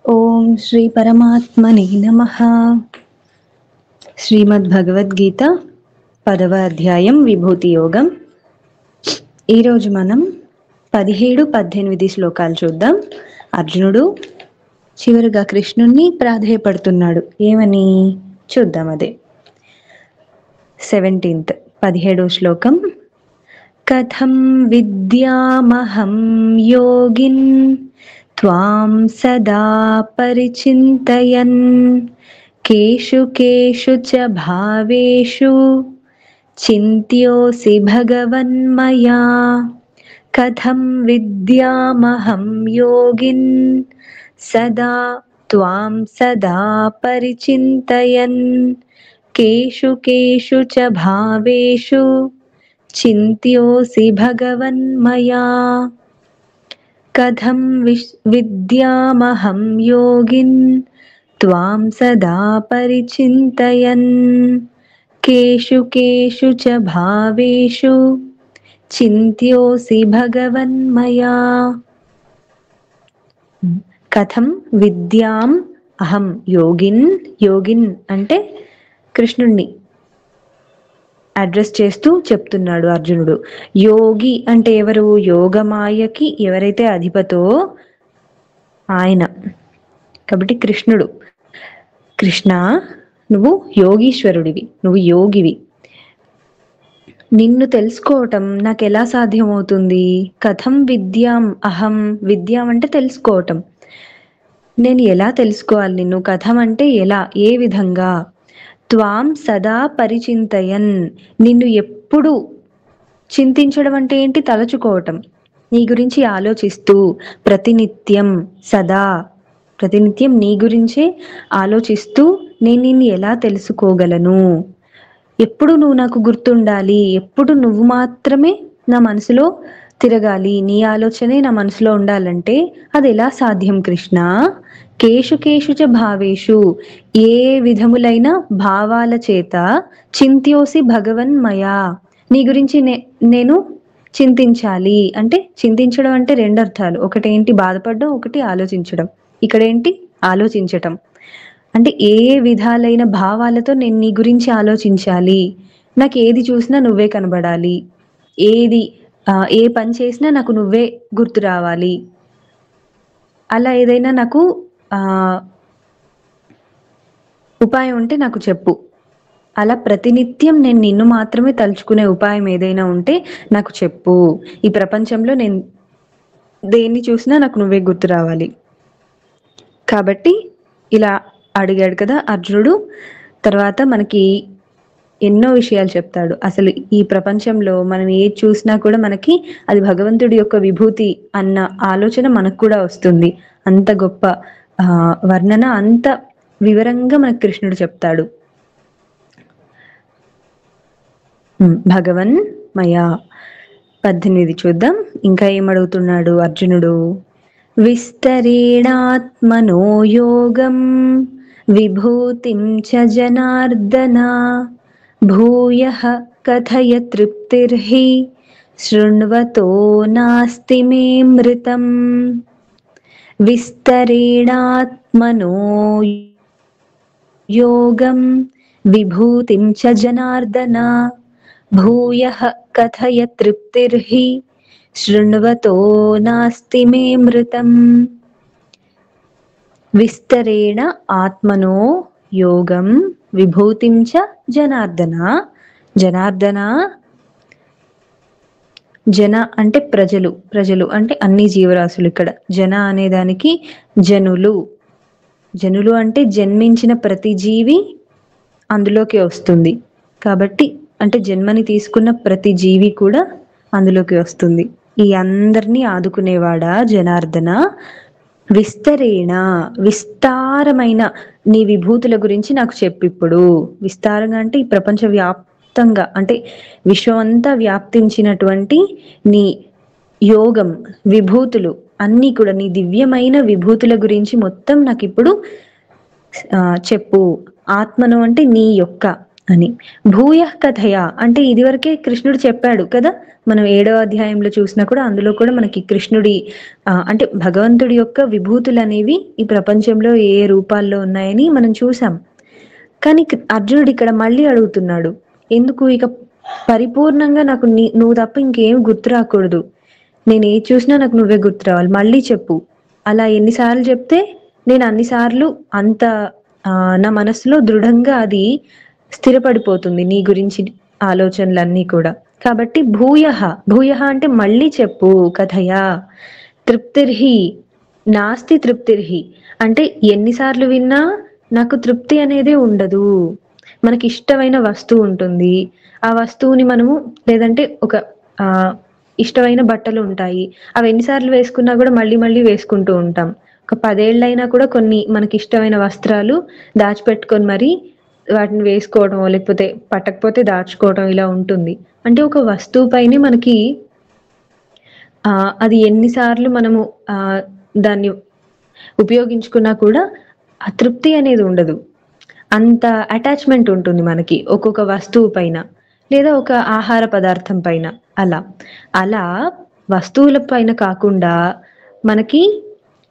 ఓం శ్రీ పరమాత్మనే నమః. శ్రీమద్ భగవద్గీత 10వ అధ్యాయం విభూతి యోగం. ఈరోజు మనం 17, 18 శ్లోకాలు చూద్దాం. అర్జునుడు చివరిగా కృష్ణుణ్ణి ప్రాధేయపడుతున్నాడు. ఏమని చూద్దాం. అదే 17th 17వ శ్లోకం. కథం విద్యామహం యోగిన్ త్వాం సదా పరిచింతయన్ కేషు కేషు చ భావేషు చింత్యోసి భగవన్మయా. కథం విద్యామహం యోగిన్ సదా త్వాం సదా పరిచింతయన్ కేషు కేషు చ భావేషు చింత్యోసి భగవన్మయా. కథం విద్యామహం యోగిన్ త్వాం సదా పరిచింతయన్ కేషు కేషు చ భావేషు చింత్యోసి భగవన్మయా. కథం విద్యాం అహం యోగిన్. యోగిన్ అంటే కృష్ణుణ్ణి అడ్రస్ చేస్తూ చెప్తున్నాడు అర్జునుడు. యోగి అంటే ఎవరు? యోగమాయకి ఎవరైతే అధిపతో ఆయన. కాబట్టి కృష్ణుడు. కృష్ణ, నువ్వు యోగీశ్వరుడివి, నువ్వు యోగివి. నిన్ను తెలుసుకోవటం నాకు ఎలా సాధ్యమవుతుంది? కథం విద్యాం అహం. విద్యాం అంటే తెలుసుకోవటం. నేను ఎలా తెలుసుకోవాలి నిన్ను? కథం అంటే ఎలా, ఏ విధంగా? త్వాం సదా పరిచింతయన్. నిన్ను ఎప్పుడు చింతించడం అంటే ఏంటి? తలచుకోవటం, నీ గురించి ఆలోచిస్తూ. ప్రతినిత్యం, సదా, ప్రతినిత్యం నీ గురించే ఆలోచిస్తూ నేను నిన్ను ఎలా తెలుసుకోగలను? ఎప్పుడు నువ్వు నాకు గుర్తుండాలి, ఎప్పుడు నువ్వు మాత్రమే నా మనసులో తిరగాలి, నీ ఆలోచనే నా మనసులో ఉండాలంటే అది ఎలా సాధ్యం కృష్ణ? కేషు కేషు చ భావేషు, ఏ విధములైన భావాల చేత. చింత్యోసి భగవన్మయా, నీ గురించి నేను చింతించాలి. అంటే చింతించడం అంటే రెండు అర్థాలు. ఒకటేంటి బాధపడడం, ఒకటి ఆలోచించడం. ఇక్కడేంటి ఆలోచించటం అంటే ఏ విధాలైన భావాలతో నేను నీ గురించి ఆలోచించాలి. నాకు ఏది చూసినా నువ్వే కనబడాలి, ఏది ఏ పని చేసినా నాకు నువ్వే గుర్తు రావాలి. అలా ఏదైనా నాకు ఉపాయం ఉంటే నాకు చెప్పు. అలా ప్రతినిత్యం నేను నిన్ను మాత్రమే తలుచుకునే ఉపాయం ఏదైనా ఉంటే నాకు చెప్పు. ఈ ప్రపంచంలో నేను దేన్ని చూసినా నాకు నువ్వే గుర్తు రావాలి. కాబట్టి ఇలా అడిగాడు కదా అర్జునుడు. తర్వాత మనకి ఎన్నో విషయాలు చెప్తాడు. అసలు ఈ ప్రపంచంలో మనం ఏది చూసినా కూడా మనకి అది భగవంతుడి యొక్క విభూతి అన్న ఆలోచన మనకు కూడా వస్తుంది. అంత గొప్ప వర్ణన, అంత వివరంగా మనకు కృష్ణుడు చెప్తాడు. భగవన్ మయా 18 చూద్దాం. ఇంకా ఏమడుగుతున్నాడు అర్జునుడు? విస్తరేణాత్మనో యోగం విభూతిం చ జనార్దన భూయః కథయ తృప్తిర్హి శృణ్వతో నాస్తి మే మృతం. విస్తరేణాత్మనో యోగం విభూతిం చ జనార్దన భూయః కథయ తృప్తిర్హి శృణ్వతో నాస్తి మే మృతం. విస్తరేణ ఆత్మనో యోగం విభూతిం చ జనార్దన. జనార్దన, జన అంటే ప్రజలు, ప్రజలు అంటే అన్ని జీవరాశులు. ఇక్కడ జన అనే దానికి జనులు. జనులు అంటే జన్మించిన ప్రతి జీవి అందులోకి వస్తుంది. కాబట్టి అంటే జన్మని తీసుకున్న ప్రతి జీవి కూడా అందులోకి వస్తుంది. ఈ అందరినీ ఆదుకునేవాడా జనార్దన. విస్తరేణ, విస్తారమైన నీ విభూతుల గురించి నాకు చెప్పిప్పుడు. విస్తారంగా అంటే ఈ ప్రపంచ వ్యాప్తంగా, అంటే విశ్వం అంతా వ్యాప్తించినటువంటి నీ యోగం, విభూతులు అన్నీ కూడా, నీ దివ్యమైన విభూతుల గురించి మొత్తం నాకు ఇప్పుడు చెప్పు. ఆత్మను అంటే నీ యొక్క, అని. భూయః కథయ అంటే ఇదివరకే కృష్ణుడు చెప్పాడు కదా! మనం 7వ అధ్యాయంలో చూసినా కూడా అందులో కూడా మనకి కృష్ణుడి అంటే భగవంతుడి యొక్క విభూతులనేవి ఈ ప్రపంచంలో ఏ ఏ రూపాల్లో ఉన్నాయని మనం చూసాం. కానీ అర్జునుడు ఇక్కడ మళ్ళీ అడుగుతున్నాడు. ఎందుకు ఇక పరిపూర్ణంగా నాకు నువ్వు తప్ప ఇంకేం గుర్తు రాకూడదు. నేను ఏది చూసినా నాకు నువ్వే గుర్తు రావాలి. మళ్ళీ చెప్పు. అలా ఎన్ని సార్లు చెప్తే నేను అన్ని సార్లు అంత నా మనసులో దృఢంగా అది స్థిరపడిపోతుంది నీ గురించి ఆలోచనలన్నీ కూడా. కాబట్టి భూయః, భూయః అంటే మళ్ళీ చెప్పు కథయా. తృప్తిర్హి నాస్తి తృప్తిర్హి అంటే ఎన్నిసార్లు విన్నా నాకు తృప్తి అనేదే ఉండదు. మనకి ఇష్టమైన వస్తువు ఉంటుంది. ఆ వస్తువుని మనము లేదంటే ఒక ఇష్టమైన బట్టలు ఉంటాయి. అవి ఎన్నిసార్లు వేసుకున్నా కూడా మళ్ళీ మళ్ళీ వేసుకుంటూ ఉంటాం. ఒక 10 ఏళ్ళైనా కూడా కొన్ని మనకి ఇష్టమైన వస్త్రాలు దాచిపెట్టుకొని మరి వాటిని వేసుకోవడం లేకపోతే పట్టకపోతే దాచుకోవడం ఇలా ఉంటుంది. అంటే ఒక వస్తువు పైనే మనకి అది ఎన్నిసార్లు మనము దాన్ని ఉపయోగించుకున్నా కూడా తృప్తి అనేది ఉండదు. అంత అటాచ్‌మెంట్ ఉంటుంది మనకి ఒక్కొక్క వస్తువు పైన లేదా ఒక ఆహార పదార్థం పైన అలా. అలా వస్తువుల పైన కాకుండా మనకి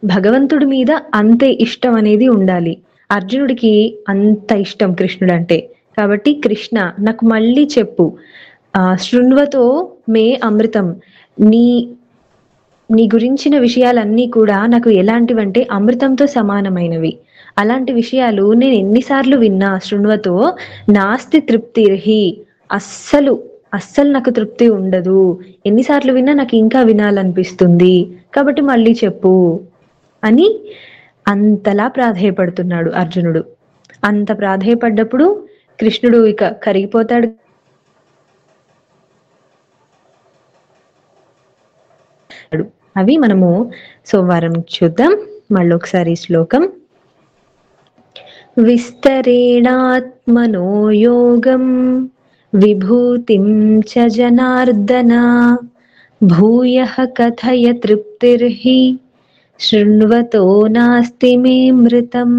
భగవంతుడి మీద అంతే ఇష్టం అనేది ఉండాలి. అర్జునుడికి అంత ఇష్టం కృష్ణుడంటే. కాబట్టి కృష్ణ నాకు మళ్ళీ చెప్పు. శృణ్వతో మే అమృతం. నీ నీ గురించిన విషయాలన్నీ కూడా నాకు ఎలాంటివంటే అమృతంతో సమానమైనవి. అలాంటి విషయాలు నేను ఎన్నిసార్లు విన్నా శృణ్వతో నాస్తి తృప్తిర్హి అస్సలు నాకు తృప్తి ఉండదు. ఎన్నిసార్లు విన్నా నాకు ఇంకా వినాలనిపిస్తుంది. కాబట్టి మళ్ళీ చెప్పు అని అంతలా ప్రాధేయపడుతున్నాడు అర్జునుడు. అంత ప్రాధేయపడ్డప్పుడు కృష్ణుడు ఇక కరిగిపోతాడు. అవి మనము సోమవారం చూద్దాం. మళ్ళొకసారి శ్లోకం. విస్తరేణాత్మనో యోగం విభూతిం చ జనార్దన భూయః కథయ తృప్తిర్హి శృణ్వతో నాస్తి మే మృతం.